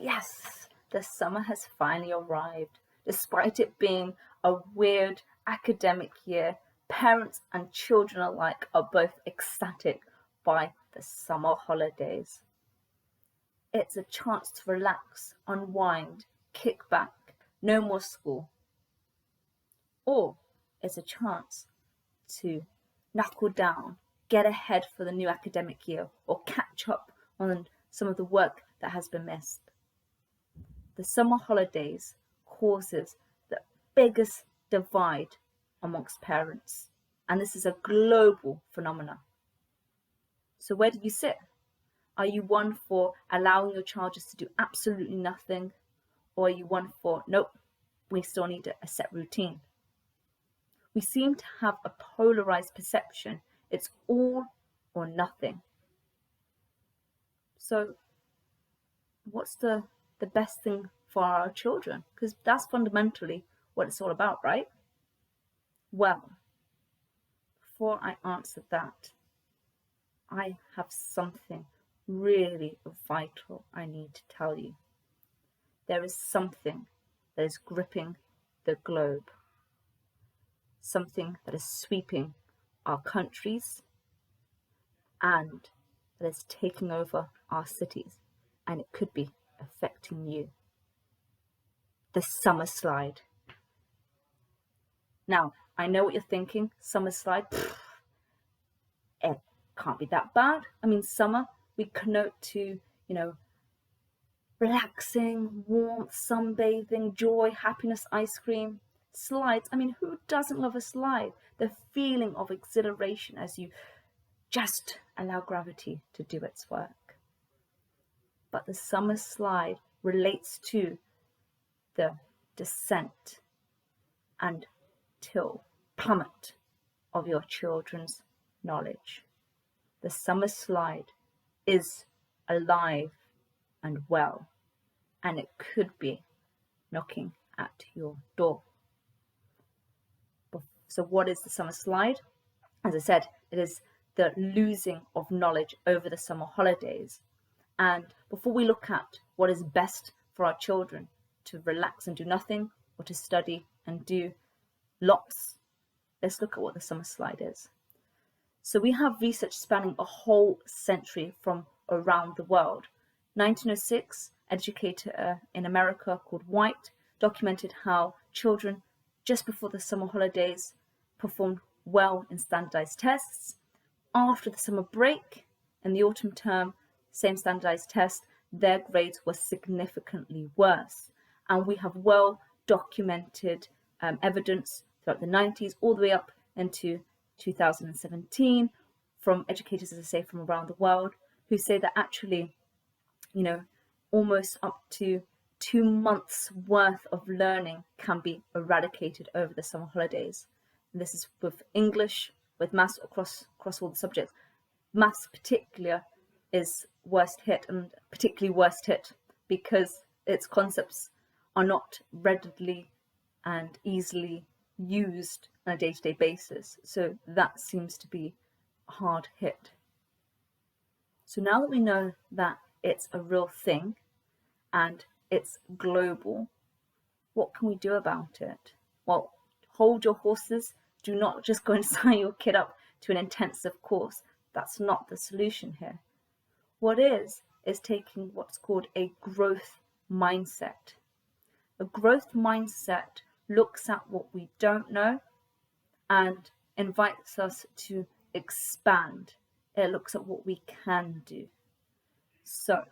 Yes, the summer has finally arrived. Despite it being a weird academic year, parents and children alike are both ecstatic by the summer holidays. It's a chance to relax, unwind, kick back, no more school. Or it's a chance to knuckle down, get ahead for the new academic year, or catch up on some of the work that has been missed. The summer holidays causes the biggest divide amongst parents, and this is a global phenomenon. So where do you sit? Are you one for allowing your child just to do absolutely nothing, or are you one for nope, we still need a set routine? We seem to have a polarized perception. It's all or nothing. So what's the best thing for our children? Because that's fundamentally what it's all about, right? Well, before I answer that, I have something really vital I need to tell you. There is something that is gripping the globe, something that is sweeping our countries and that is taking over our cities, and it could be affecting you. The summer slide. Now, I know what you're thinking, summer slide, it can't be that bad. I mean, summer, we connote to, relaxing, warmth, sunbathing, joy, happiness, ice cream. Slides, I mean, who doesn't love a slide? The feeling of exhilaration as you just allow gravity to do its work. But the summer slide relates to the descent and plummet of your children's knowledge. The summer slide is alive and well, and it could be knocking at your door. So what is the summer slide? As I said, it is the losing of knowledge over the summer holidays. And before we look at what is best for our children to relax and do nothing, or to study and do lots, let's look at what the summer slide is. So we have research spanning a whole century from around the world. 1906, educator in America called White documented how children just before the summer holidays performed well in standardized tests. After the summer break, in the autumn term, same standardized test, their grades were significantly worse. And we have well documented evidence throughout the 90s all the way up into 2017 from educators, as I say, from around the world, who say that actually, almost up to 2 months worth of learning can be eradicated over the summer holidays. And this is with English, with maths, across all the subjects. Maths particular is worst hit, and particularly worst hit because its concepts are not readily and easily used on a day-to-day basis. So that seems to be a hard hit. So now that we know that it's a real thing and it's global, what can we do about it? Well, hold your horses. Do not just go and sign your kid up to an intensive course. That's not the solution here. What is taking what's called a growth mindset. A growth mindset looks at what we don't know and invites us to expand. It looks at what we can do. So,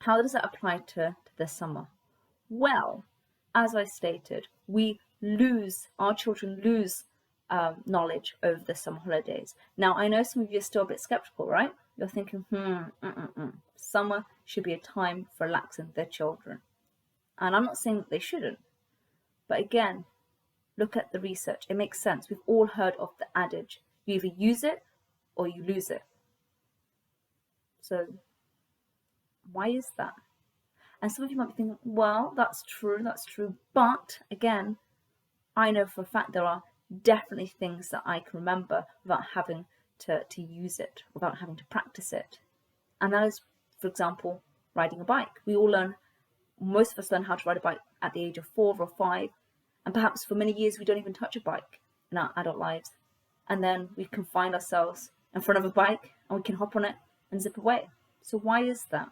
how does that apply to this summer? Well, as I stated, our children lose knowledge over the summer holidays. Now, I know some of you are still a bit skeptical, right? You're thinking, summer should be a time for relaxing their children. And I'm not saying that they shouldn't. But again, look at the research. It makes sense. We've all heard of the adage, you either use it or you lose it. So why is that? And some of you might be thinking, well, that's true. But again, I know for a fact there are definitely things that I can remember without having to use it, without having to practice it. And that is, for example, riding a bike. Most of us learn how to ride a bike at the age of 4 or 5, and perhaps for many years we don't even touch a bike in our adult lives. And then we can find ourselves in front of a bike and we can hop on it and zip away. So why is that?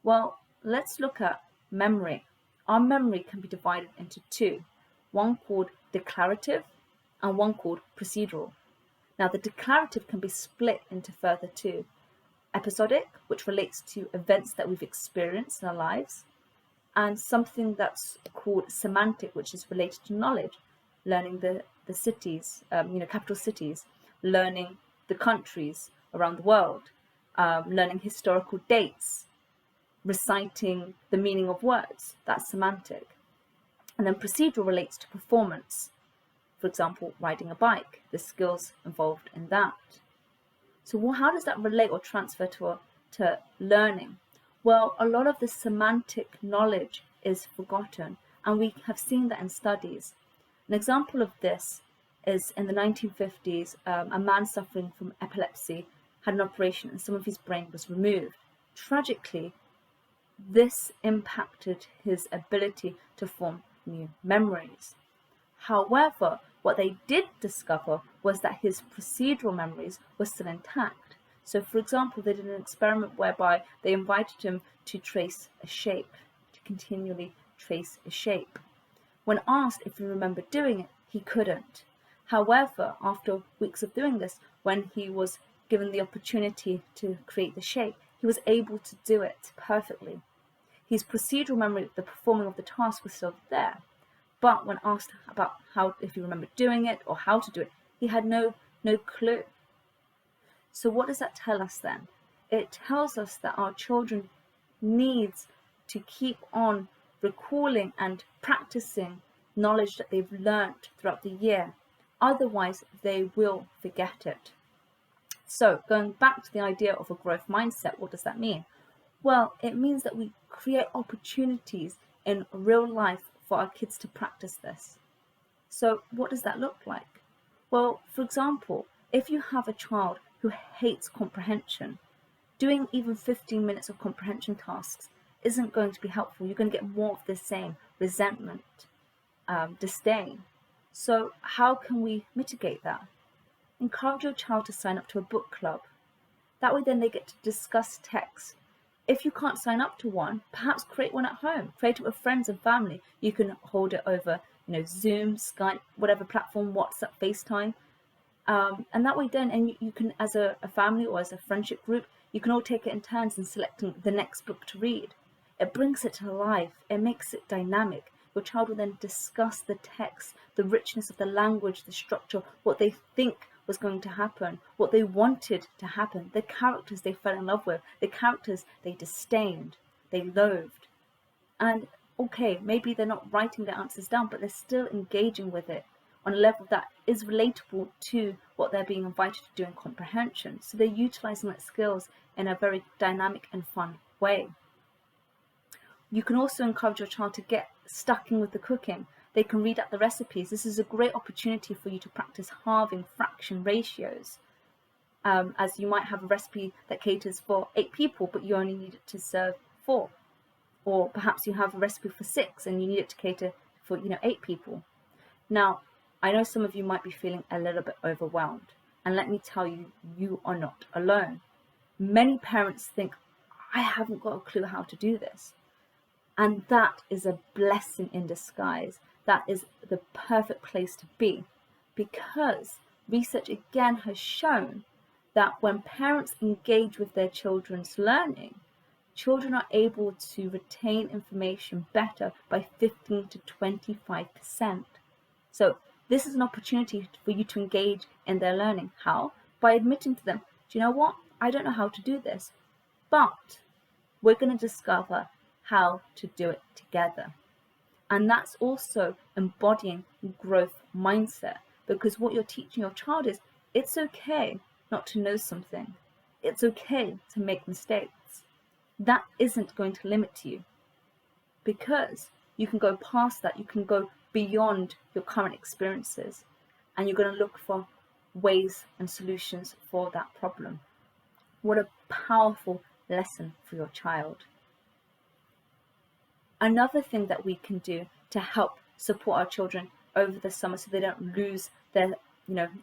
Well, let's look at memory. Our memory can be divided into two, one called declarative and one called procedural. Now, the declarative can be split into further two: episodic, which relates to events that we've experienced in our lives, and something that's called semantic, which is related to knowledge, learning the cities, capital cities, learning the countries around the world, learning historical dates, reciting the meaning of words. That's semantic. And then procedural relates to performance. For example, riding a bike, the skills involved in that. So how does that relate or transfer to learning? Well, a lot of the semantic knowledge is forgotten, and we have seen that in studies. An example of this is in the 1950s, a man suffering from epilepsy had an operation and some of his brain was removed. Tragically, this impacted his ability to form new memories. However, what they did discover was that his procedural memories were still intact. So, for example, they did an experiment whereby they invited him to trace a shape, to continually trace a shape. When asked if he remembered doing it, he couldn't. However, after weeks of doing this, when he was given the opportunity to create the shape, he was able to do it perfectly. His procedural memory, the performing of the task, was still there. But when asked about if he remembered doing it or how to do it, he had no clue. So what does that tell us then? It tells us that our children need to keep on recalling and practicing knowledge that they've learnt throughout the year. Otherwise, they will forget it. So going back to the idea of a growth mindset, what does that mean? Well, it means that we create opportunities in real life for our kids to practice this. So what does that look like? Well, for example, if you have a child who hates comprehension, doing even 15 minutes of comprehension tasks isn't going to be helpful. You're going to get more of the same: resentment, disdain. So how can we mitigate that? Encourage your child to sign up to a book club. That way then they get to discuss text. If you can't sign up to one, perhaps create one at home. Create it with friends and family. You can hold it over, Zoom, Skype, whatever platform, WhatsApp, FaceTime. And that way then, and you can, as a family or as a friendship group, you can all take it in turns in selecting the next book to read. It brings it to life. It makes it dynamic. Your child will then discuss the text, the richness of the language, the structure, what they think was going to happen, what they wanted to happen, the characters they fell in love with, the characters they disdained, they loathed. And okay, maybe they're not writing their answers down, but they're still engaging with it on a level that is relatable to what they're being invited to do in comprehension. So they're utilizing that skills in a very dynamic and fun way. You can also encourage your child to get stuck in with the cooking. They can read out the recipes. This is a great opportunity for you to practice halving fraction ratios, as you might have a recipe that caters for 8 people, but you only need it to serve 4. Or perhaps you have a recipe for 6 and you need it to cater for 8 people. Now, I know some of you might be feeling a little bit overwhelmed, and let me tell you, you are not alone. Many parents think, I haven't got a clue how to do this. And that is a blessing in disguise. That is the perfect place to be, because research again has shown that when parents engage with their children's learning, children are able to retain information better by 15 to 25%. So this is an opportunity for you to engage in their learning. How? By admitting to them, do you know what? I don't know how to do this, but we're going to discover how to do it together. And that's also embodying growth mindset, because what you're teaching your child is it's okay not to know something. It's okay to make mistakes. That isn't going to limit you, because you can go past that. You can go beyond your current experiences, and you're going to look for ways and solutions for that problem. What a powerful lesson for your child. Another thing that we can do to help support our children over the summer so they don't lose their,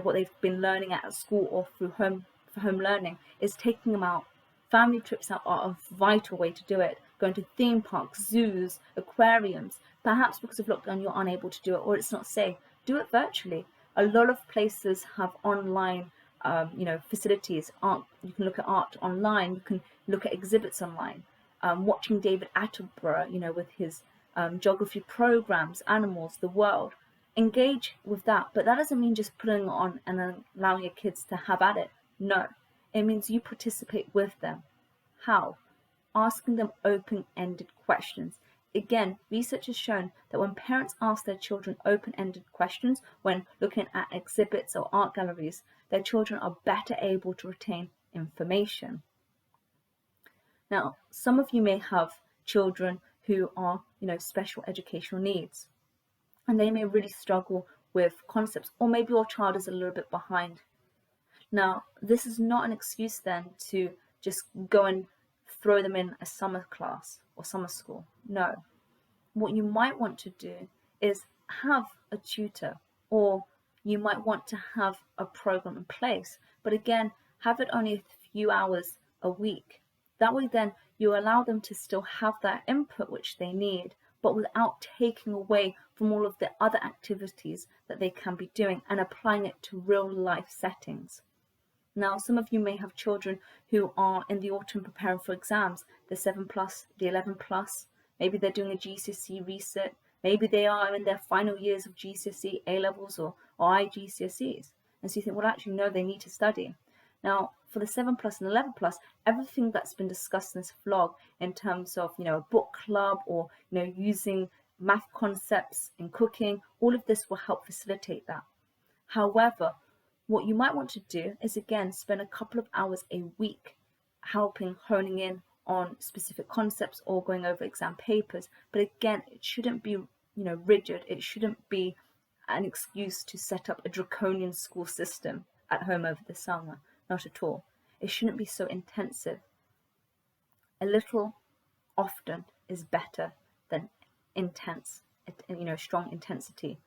what they've been learning at school or through home learning is taking them out. Family trips out are a vital way to do it. Going to theme parks, zoos, aquariums. Perhaps because of lockdown you're unable to do it or it's not safe. Do it virtually. A lot of places have online facilities. Art, you can look at art online, you can look at exhibits online. Watching David Attenborough, with his geography programs, animals, the world. Engage with that, but that doesn't mean just putting it on and then allowing your kids to have at it. No, it means you participate with them. How? Asking them open-ended questions. Again, research has shown that when parents ask their children open-ended questions when looking at exhibits or art galleries, their children are better able to retain information. Now, some of you may have children who are, special educational needs, and they may really struggle with concepts, or maybe your child is a little bit behind. Now, this is not an excuse then to just go and throw them in a summer class or summer school. No. What you might want to do is have a tutor, or you might want to have a program in place, but again, have it only a few hours a week. That way then you allow them to still have that input which they need, but without taking away from all of the other activities that they can be doing and applying it to real life settings. Now, some of you may have children who are in the autumn preparing for exams, the 7+, the 11+, maybe they're doing a GCSE reset, maybe they are in their final years of GCSE, A-levels or IGCSEs. And so you think, well, actually, no, they need to study. Now, for the 7+ and 11+, everything that's been discussed in this vlog in terms of, a book club or, using math concepts in cooking, all of this will help facilitate that. However, what you might want to do is, again, spend a couple of hours a week honing in on specific concepts or going over exam papers. But again, it shouldn't be, rigid. It shouldn't be an excuse to set up a draconian school system at home over the summer. Not at all. It shouldn't be so intensive. A little often is better than intense, strong intensity.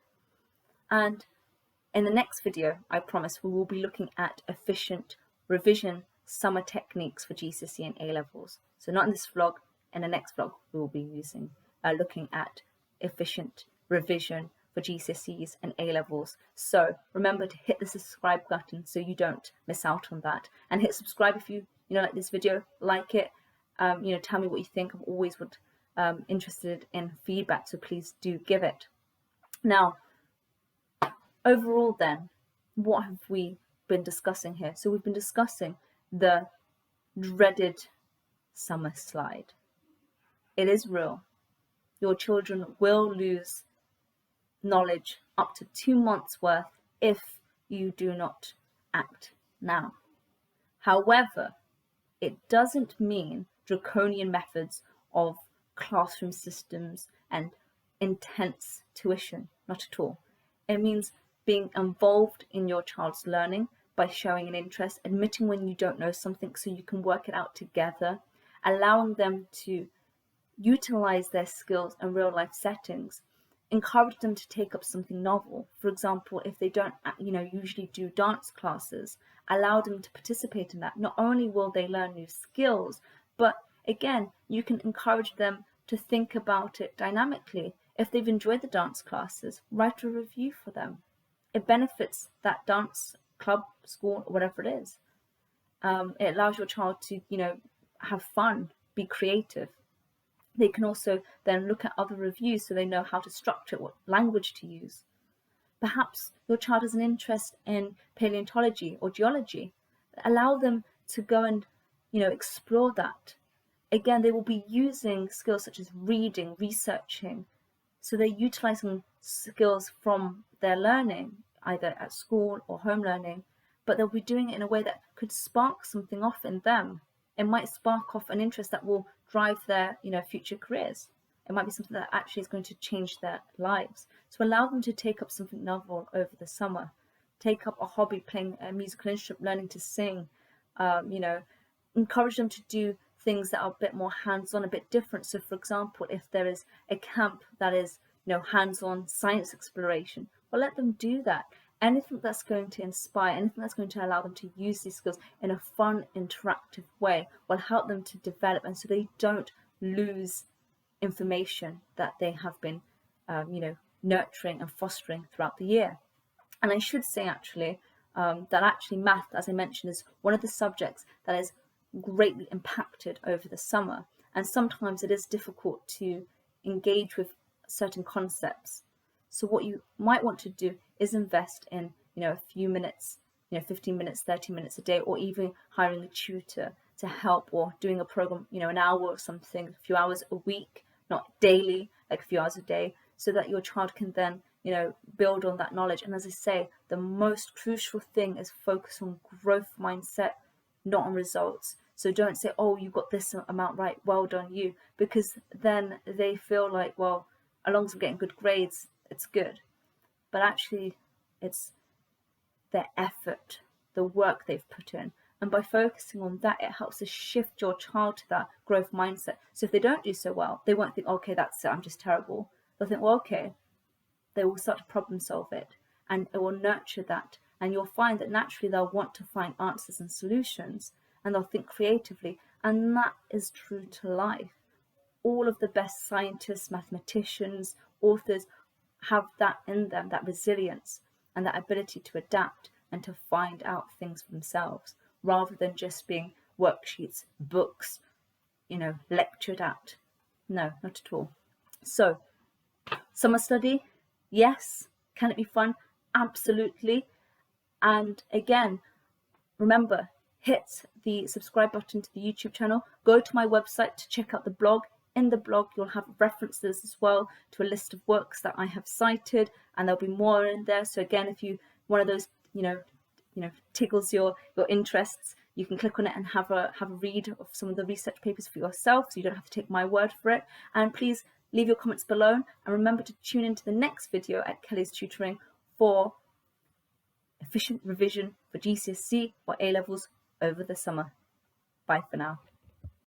And in the next video, I promise we will be looking at efficient revision summer techniques for GCSE and A-levels. So not in this vlog, in the next vlog we will be looking at efficient revision for GCSEs and A-levels. So remember to hit the subscribe button so you don't miss out on that, and hit subscribe if you like this video, like it, tell me what you think. I'm always interested in feedback, so please do give it. Now, overall then, what have we been discussing here? So we've been discussing the dreaded summer slide. It is real. Your children will lose knowledge up to 2 months worth if you do not act now. However, it doesn't mean draconian methods of classroom systems and intense tuition, not at all. It means being involved in your child's learning by showing an interest, admitting when you don't know something so you can work it out together, allowing them to utilize their skills in real life settings, encourage them to take up something novel. For example, if they don't usually do dance classes, allow them to participate in that. Not only will they learn new skills, but again, you can encourage them to think about it dynamically. If they've enjoyed the dance classes, write a review for them. It benefits that dance club, school, or whatever it is. It allows your child to, have fun, be creative. They can also then look at other reviews so they know how to structure it, what language to use. Perhaps your child has an interest in paleontology or geology. Allow them to go and, explore that. Again, they will be using skills such as reading, researching. So they're utilizing skills from their learning, either at school or home learning, but they'll be doing it in a way that could spark something off in them. It might spark off an interest that will drive their, future careers. It might be something that actually is going to change their lives. So allow them to take up something novel over the summer. Take up a hobby, playing a musical instrument, learning to sing. Encourage them to do things that are a bit more hands-on, a bit different. So for example, if there is a camp that is, hands-on science exploration, well, let them do that. Anything that's going to inspire, anything that's going to allow them to use these skills in a fun, interactive way will help them to develop, and so they don't lose information that they have been, nurturing and fostering throughout the year. And I should say actually that actually math, as I mentioned, is one of the subjects that is greatly impacted over the summer. And sometimes it is difficult to engage with certain concepts. So what you might want to do is invest in, a few minutes, 15 minutes, 30 minutes a day, or even hiring a tutor to help, or doing a program, an hour or something, a few hours a week, not daily, like a few hours a day, so that your child can then, build on that knowledge. And as I say, the most crucial thing is focus on growth mindset, not on results. So don't say, oh, you got this amount right, well done you, because then they feel like, well, as long as I'm getting good grades, it's good. But actually, it's their effort, the work they've put in. And by focusing on that, it helps to shift your child to that growth mindset. So if they don't do so well, they won't think, okay, that's it, I'm just terrible. They'll think, well, okay, they will start to problem solve it, and it will nurture that. And you'll find that naturally they'll want to find answers and solutions, and they'll think creatively. And that is true to life. All of the best scientists, mathematicians, authors have that in them, that resilience and that ability to adapt and to find out things for themselves, rather than just being worksheets, books, lectured at. No, not at all. So, summer study, yes. Can it be fun? Absolutely. And again, remember, hit the subscribe button to the YouTube channel. Go to my website to check out the blog. In the blog, you'll have references as well to a list of works that I have cited, and there'll be more in there. So again, if you one of those, tickles your interests, you can click on it and have a read of some of the research papers for yourself, so you don't have to take my word for it. And please leave your comments below, and remember to tune into the next video at Kelly's Tutoring for efficient revision for GCSE or A-levels over the summer. Bye for now.